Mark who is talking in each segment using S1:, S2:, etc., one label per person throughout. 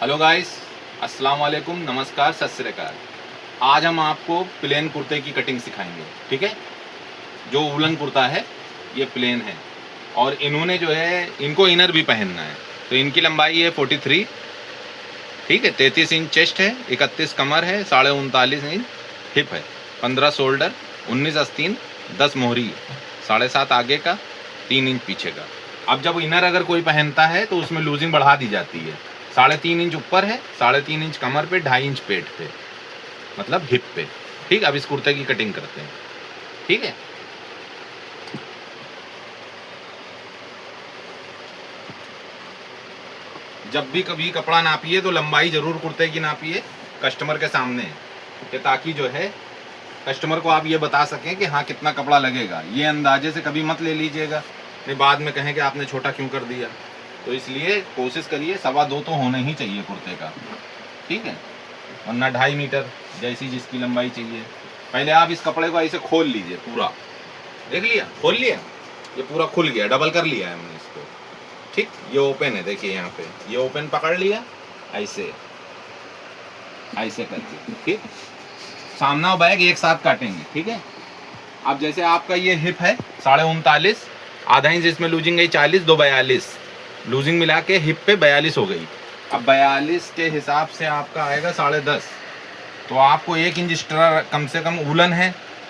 S1: Hello guys, अस्सलाम वालेकुम, नमस्कार, सत श्री अकाल। आज हम आपको प्लेन कुर्ते की कटिंग सिखाएंगे। ठीक है, जो वुलन कुर्ता है ये प्लेन है और इन्होंने जो है इनको इनर भी पहनना है। तो इनकी लंबाई है 43, ठीक है। 33 इंच चेस्ट है, 31 कमर है, 39.5 इंच हिप है, 15 शोल्डर, 19 आस्तीन, 10 मोहरी, 7.5 आगे का, 3 इंच पीछे का। अब जब इनर अगर कोई पहनता है तो उसमें लूजिंग बढ़ा दी जाती है। 3.5 इंच ऊपर है, 3.5 इंच कमर पे, 2.5 इंच पेट पे, मतलब हिप पे। ठीक, अब इस कुर्ते की कटिंग करते हैं। ठीक है, जब भी कभी कपड़ा नापिए तो लंबाई जरूर कुर्ते की नापिए कस्टमर के सामने, कि ताकि जो है कस्टमर को आप ये बता सकें कि हाँ कितना कपड़ा लगेगा। ये अंदाजे से कभी मत ले लीजिएगा, नहीं बाद में कहें कि आपने छोटा क्यों कर दिया। तो इसलिए कोशिश करिए 2.25 तो होना ही चाहिए कुर्ते का, ठीक है, वरना 2.5 मीटर जैसी जिसकी लंबाई चाहिए। पहले आप इस कपड़े को ऐसे खोल लीजिए, पूरा देख लिया, खोल लिया, ये पूरा खुल गया, डबल कर लिया है हमने इसको। ठीक, ये ओपन है, देखिए यहाँ पे ये ओपन पकड़ लिया, ऐसे ऐसे करके। ठीक, सामना और बैक एक साथ काटेंगे। ठीक है, अब जैसे आपका ये हिप है 39.5, आधा इंच इसमें लूजिंग गई 40, 2 42, लूजिंग मिला के हिप पे 42 हो गई। अब 42 के हिसाब से आपका आएगा 10.5, तो आपको 1 इंच एक्स्ट्रा कम से कम वुलन है,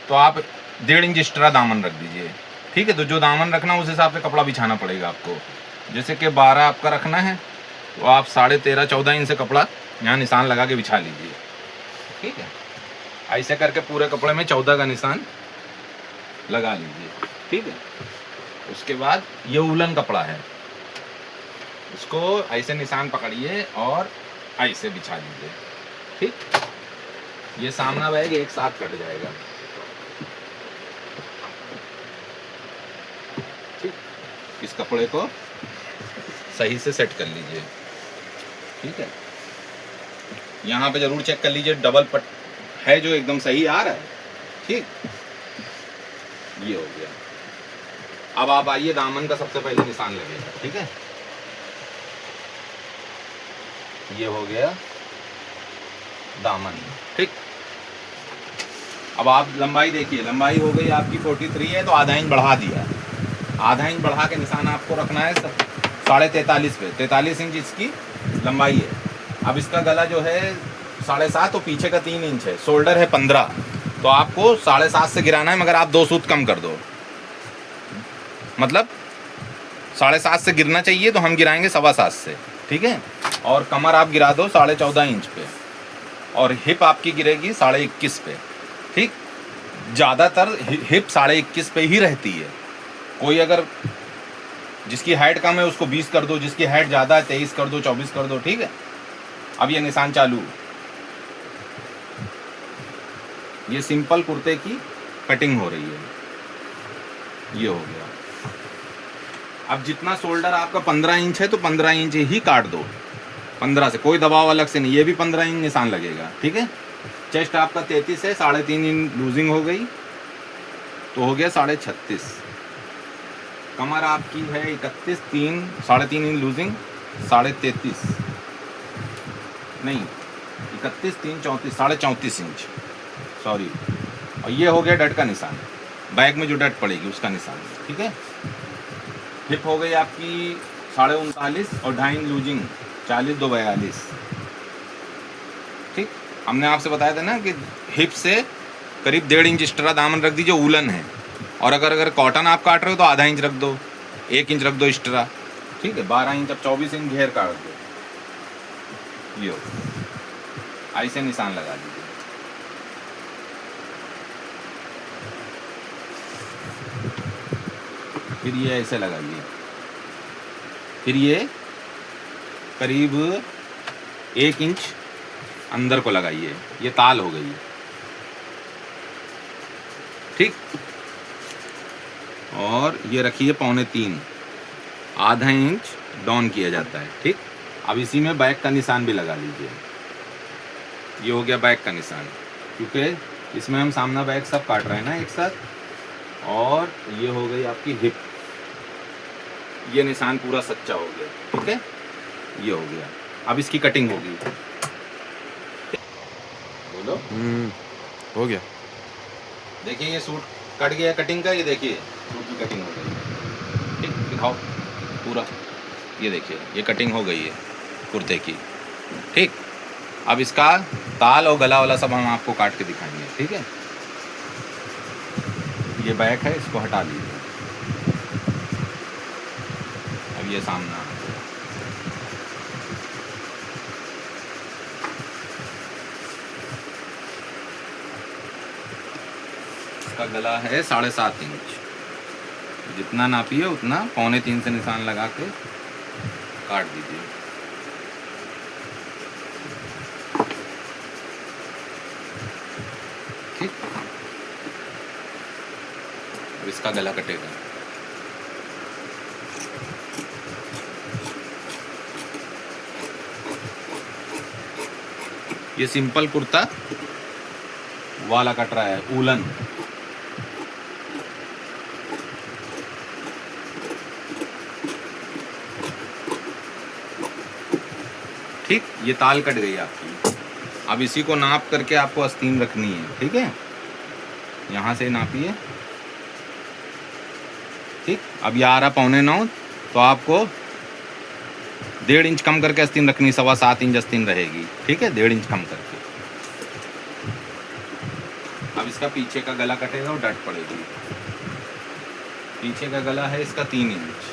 S1: तो आप 1.5 इंच एक्स्ट्रा दामन रख दीजिए। ठीक है, तो जो दामन रखना उस हिसाब से कपड़ा बिछाना पड़ेगा आपको। जैसे कि 12 आपका रखना है तो आप 13.5 14 इंच से कपड़ा यहाँ निशान लगा के बिछा लीजिए। ठीक है, ऐसे करके पूरे कपड़े में 14 का निशान लगा लीजिए। ठीक है, उसके बाद ये वुलन कपड़ा है, इसको ऐसे निशान पकड़िए और ऐसे बिछा लीजिए। ठीक, ये सामना बैग एक साथ कट जाएगा। ठीक, इस कपड़े को सही से सेट कर लीजिए। ठीक है, यहाँ पे जरूर चेक कर लीजिए डबल पट है जो एकदम सही आ रहा है। ठीक, ये हो गया। अब आप आइए, दामन का सबसे पहले निशान लगेगा। ठीक है, ये हो गया दामन। ठीक, अब आप लंबाई देखिए, लंबाई हो गई आपकी 43 है, तो आधा इंच बढ़ा दिया। आधा इंच बढ़ा के निशान आपको रखना है 43.5 पे, 43 इंच इसकी लंबाई है। अब इसका गला जो है 7.5, तो पीछे का 3 इंच है, शोल्डर है 15, तो आपको 7.5 से गिराना है, मगर आप 2 सूत कम कर दो, मतलब 7.5 से गिरना चाहिए, तो हम गिराएंगे 7.25 से। ठीक है, और कमर आप गिरा दो 14.5 इंच पे, और हिप आपकी गिरेगी 21.5 पे। ठीक, ज़्यादातर हिप 21.5 पे ही रहती है। कोई अगर जिसकी हाइट कम है उसको 20 कर दो, जिसकी हाइट ज़्यादा है 23 कर दो, 24 कर दो। ठीक है, अब ये निशान चालू, ये सिंपल कुर्ते की कटिंग हो रही है। ये हो गया। अब जितना शोल्डर आपका 15 इंच है तो 15 इंच ही काट दो, 15 से, कोई दबाव अलग से नहीं, ये भी 15 इंच निशान लगेगा। ठीक है, चेस्ट आपका 33 है, 3.5 इंच लूजिंग हो गई, तो हो गया 36.5। कमर आपकी है 31, 3.5 इंच लूजिंग, 33.5 नहीं, 31, 3, 34, 34.5 इंच, सॉरी। और ये हो गया डट का निशान, बैक में जो डट पड़ेगी उसका निशान। ठीक है, हिप हो गई आपकी 39.5 और 2.5 इंच लूजिंग, 40, 2 42। ठीक, हमने आपसे बताया था ना कि हिप से करीब 1.5 इंच एक्स्ट्रा दामन रख दीजिए, वुलन है। और अगर कॉटन आप काट रहे हो तो आधा इंच रख दो, 1 इंच रख दो एक्स्ट्रा। ठीक है, 12 इंच, अब 24 इंच घेर काट दो। ये हो, ऐसे निशान लगा दीजिए। फिर ये ऐसे लगाइए, फिर ये करीब 1 इंच अंदर को लगाइए, ये ताल हो गई। ठीक, और ये रखिए 2.25, आधा इंच डाउन किया जाता है। ठीक, अब इसी में बैक का निशान भी लगा लीजिए। ये हो गया बैक का निशान, क्योंकि इसमें हम सामना बैक सब काट रहे हैं ना एक साथ। और ये हो गई आपकी हिप, ये निशान पूरा सच्चा हो गया। ठीक है, ये हो गया। अब इसकी कटिंग होगी। बोलो।
S2: हो गया।
S1: देखिए ये सूट कट गया कटिंग का, ये देखिए सूट की कटिंग हो गई। ठीक, दिखाओ पूरा। ये देखिए ये कटिंग हो गई है कुर्ते की। ठीक, अब इसका ताल और गला वाला सब हम आपको काट के दिखाएंगे। ठीक है, ये बैक है, इसको हटा दीजिए। अब ये सामना, इसका गला है 7.5 इंच। जितना नापिए उतना 2.25 से निशान लगा के काट दीजिए। ठीक, अब इसका गला कटेगा। ये सिंपल कुर्ता वाला कट रहा है, वूलन। ठीक, ये ताल कट गई आपकी। अब इसी को नाप करके आपको आस्तीन रखनी है। ठीक है, यहाँ से नापिए। ठीक, अब ये आ रहा 9.25, तो आपको 1.5 इंच कम करके आस्तीन रखनी, 7.25 इंच आस्तीन रहेगी। ठीक है, 1.5 इंच कम करके। अब इसका पीछे का गला कटेगा और डट पड़ेगी। पीछे का गला है इसका 3 इंच।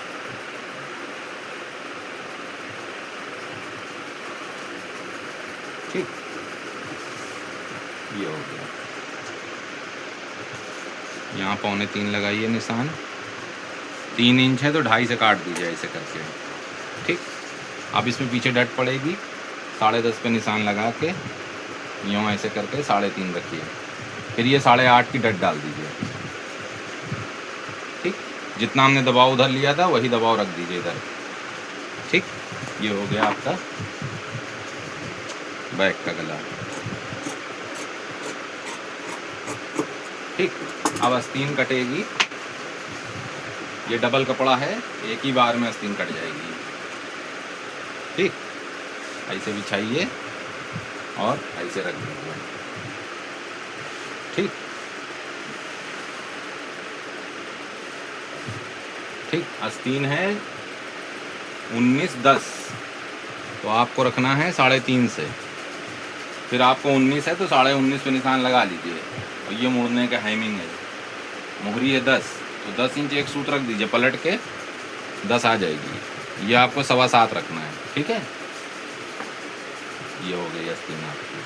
S1: ठीक, ये हो गया। यहाँ 2.25 लगाइए निशान। 3 इंच है तो 2.5 से काट दीजिए ऐसे करके। ठीक, अब इसमें पीछे डट पड़ेगी, 10.5 पे निशान लगा के यूँ ऐसे करके 3.5 रखिए। फिर ये 8.5 की डट डाल दीजिए। ठीक, जितना हमने दबाव उधर लिया था वही दबाव रख दीजिए इधर। ठीक, ये हो गया आपका बैक का गला। ठीक, अब आस्तीन कटेगी। ये डबल कपड़ा है, एक ही बार में आस्तीन कट जाएगी। ठीक, ऐसे बिछाइए और ऐसे रख दीजिए। ठीक, ठीक, आस्तीन है 19-10, तो आपको रखना है 3.5 से। फिर आपको 19 है तो 19.5 पे निशान लगा लीजिए। और ये मुड़ने का हैमिंग है, मुहरी है 10, तो 10 इंच एक सूत रख दीजिए, पलट के 10 आ जाएगी। ये आपको 7.25 रखना है। ठीक है, ये हो गई आस्तीन आपकी।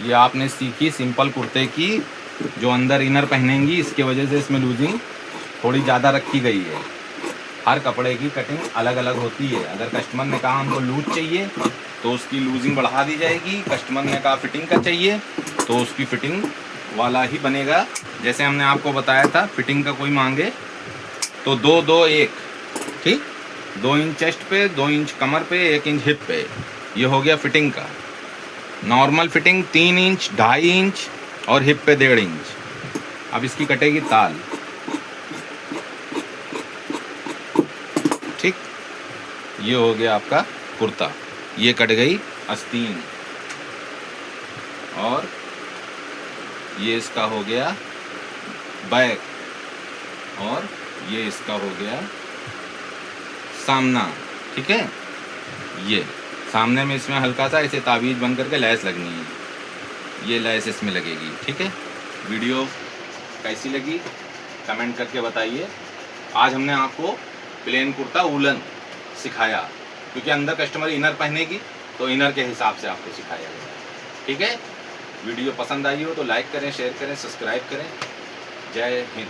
S1: ये आपने सीखी सिंपल कुर्ते की, जो अंदर इनर पहनेंगी, इसके वजह से इसमें लूजिंग थोड़ी ज़्यादा रखी गई है। हर कपड़े की कटिंग अलग अलग होती है। अगर कस्टमर ने कहा हमको लूज चाहिए तो उसकी लूजिंग बढ़ा दी जाएगी। कस्टमर ने कहा फिटिंग का चाहिए तो उसकी फिटिंग वाला ही बनेगा। जैसे हमने आपको बताया था, फिटिंग का कोई मांगे तो 2-2-1। ठीक, 2 इंच चेस्ट पे, 2 इंच कमर पे, 1 इंच हिप पे। ये हो गया फिटिंग का। नॉर्मल फिटिंग 3 इंच, 2.5 इंच और हिप पे 1.5 इंच। अब इसकी कटेगी ताल। ठीक, ये हो गया आपका कुर्ता। ये कट गई आस्तीन और ये इसका हो गया बैक और ये इसका हो गया सामना। ठीक है, ये सामने में इसमें हल्का सा ऐसे ताबीज बन करके लैस लगनी है। ये लैस इसमें लगेगी। ठीक है, वीडियो कैसी लगी कमेंट करके बताइए। आज हमने आपको प्लेन कुर्ता वूलन सिखाया, क्योंकि अंदर कस्टमर इनर पहनेगी तो इनर के हिसाब से आपको सिखाया गया। ठीक है, वीडियो पसंद आई हो तो लाइक करें, शेयर करें, सब्सक्राइब करें। जय हिंद।